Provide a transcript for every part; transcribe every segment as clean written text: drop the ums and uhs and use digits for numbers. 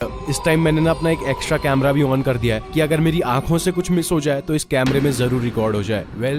इस टाइम मैंने ना अपना एक एक्स्ट्रा कैमरा भी ऑन कर दिया है कि अगर मेरी आंखों से कुछ मिस हो जाए तो इस कैमरे में जरूर रिकॉर्ड हो जाए।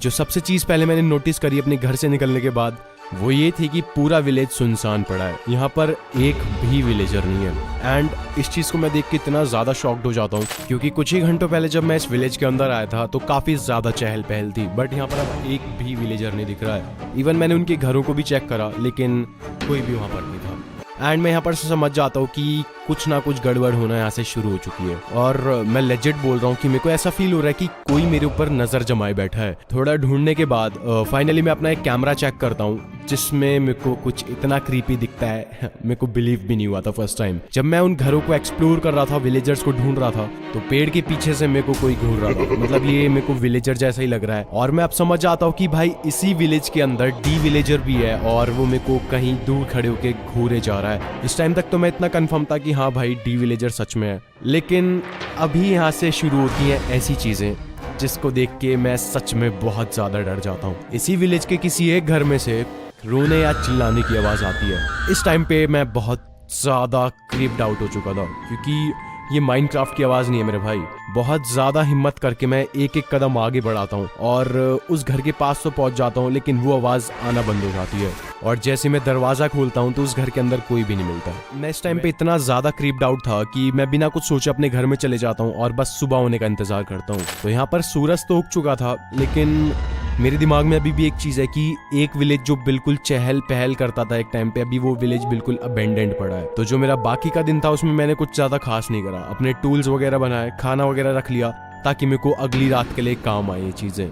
जो सबसे चीज पहले मैंने नोटिस करी अपने घर से निकलने के बाद वो ये थी कि पूरा विलेज सुनसान पड़ा है। यहाँ पर एक भी विलेजर नहीं है एंड इस चीज को मैं देख के इतना ज्यादा शॉक्ड हो जाता हूँ क्योंकि कुछ ही घंटों पहले जब मैं इस विलेज के अंदर आया था तो काफी ज्यादा चहल पहल थी, बट यहाँ पर अब एक भी विलेजर नहीं दिख रहा है। इवन मैंने उनके घरों को भी चेक करा लेकिन कोई भी वहां पर नहीं था। एंड मैं यहाँ पर से समझ जाता हूँ कि कुछ ना कुछ गड़बड़ होना यहाँ से शुरू हो चुकी है और मैं लेजिट बोल रहा हूँ कि मेरे को ऐसा फील हो रहा है कि कोई मेरे ऊपर नजर जमाए बैठा है। थोड़ा ढूंढने के बाद फाइनली मैं अपना एक कैमरा चेक करता हूँ जिसमें मेरे को कुछ इतना क्रीपी दिखता है मेरे को बिलीव भी नहीं हुआ था फर्स्ट टाइम। जब मैं उन घरों को एक्सप्लोर कर रहा था, विलेजर्स को ढूंढ रहा था, तो पेड़ के पीछे से मेरे को कोई घूर रहा था। मतलब ये मेरे को विलेजर जैसा ही लग रहा है और मैं अब समझ जाता हूँ कि भाई इसी विलेज के अंदर डी विलेजर भी है और वो मेरे को कहीं दूर खड़े होके घूरे जा रहा है। इस टाइम तक तो मैं इतना कंफर्म था कि हाँ भाई डी विलेजर सच में है, लेकिन अभी यहाँ से शुरू होती हैं ऐसी चीजें जिसको देख के मैं सच में बहुत ज्यादा डर जाता हूँ। इसी विलेज के किसी एक घर में से रोने या चिल्लाने की आवाज आती है। इस टाइम पे मैं बहुत ज्यादा क्रीप्ड आउट हो चुका था क्योंकि ये माइनक्राफ्ट की आवाज नहीं है मेरे भाई। बहुत ज्यादा हिम्मत करके मैं एक एक कदम आगे बढ़ाता हूँ और उस घर के पास तो पहुंच जाता हूँ लेकिन वो आवाज आना बंद हो जाती है और जैसे मैं दरवाजा खोलता हूँ तो उस घर के अंदर कोई भी नहीं मिलता। मैं इस टाइम पे इतना ज्यादा क्रीप्ड आउट था कि मैं बिना कुछ सोचे अपने घर में चले जाता हूँ और बस सुबह होने का इंतजार करता हूँ। तो यहाँ पर सूरज तो उग चुका था लेकिन मेरे दिमाग में अभी भी एक चीज है कि एक विलेज जो बिल्कुल चहल पहल करता था एक टाइम पे, अभी वो विलेज बिल्कुल अबेंडेंड पड़ा है। तो जो मेरा बाकी का दिन था उसमें मैंने कुछ ज्यादा खास नहीं करा। अपने टूल्स वगैरह बनाए, खाना वगैरह रख लिया ताकि मेरे को अगली रात के लिए काम आए ये चीजें।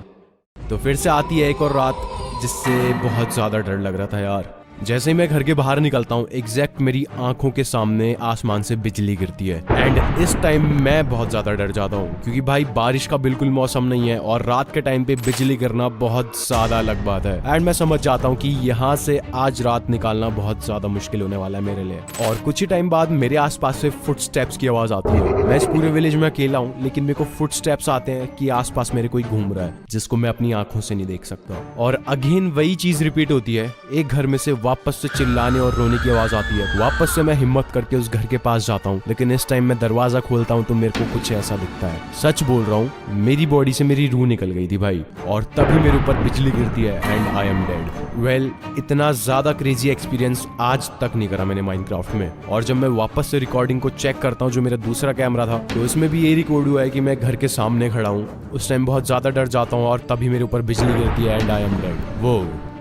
तो फिर से आती है एक और रात जिससे बहुत ज्यादा डर लग रहा था यार। जैसे ही मैं घर के बाहर निकलता हूँ एग्जैक्ट मेरी आंखों के सामने आसमान से बिजली गिरती है एंड इस टाइम मैं बहुत ज्यादा डर जाता हूँ क्योंकि भाई बारिश का बिल्कुल मौसम नहीं है और रात के टाइम पे बिजली गिरना बहुत ज्यादा अलग बात है। एंड मैं समझ जाता हूँ कि यहाँ से आज रात निकालना बहुत ज्यादा मुश्किल होने वाला है मेरे लिए। और कुछ ही टाइम बाद मेरे आसपास से फुटस्टेप्स की आवाज आती है। मैं इस पूरे विलेज में अकेला हूँ लेकिन मेरे को फुटस्टेप्स आते हैं कि आसपास मेरे कोई घूम रहा है जिसको मैं अपनी आंखों से नहीं देख सकता। और अगेन वही चीज रिपीट होती है। एक घर में से वापस से चिल्लाने और रोने की आवाज आती है। वापस से मैं हिम्मत करके उस घर के पास जाता हूँ लेकिन इस टाइम मैं दरवाजा खोलता हूँ तो मेरे को कुछ ऐसा दिखता है। सच बोल रहा हूँ, मेरी बॉडी से मेरी रूह निकल गई थी भाई और तभी मेरे ऊपर बिजली गिरती है एंड आई एम डेड। इतना ज्यादा क्रेजी एक्सपीरियंस आज तक नहीं करा मैंने माइनक्राफ्ट में। और जब मैं वापस से रिकॉर्डिंग को चेक करता हूँ जो मेरा दूसरा कैमरा था तो इसमें भी ये रिकॉर्ड हुआ है कि मैं घर के सामने खड़ा हूँ। उस टाइम बहुत ज्यादा डर जाता हूँ और तभी मेरे ऊपर बिजली गिरती है एंड आई एम डेड। वो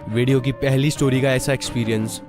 वीडियो की पहली स्टोरी का ऐसा एक्सपीरियंस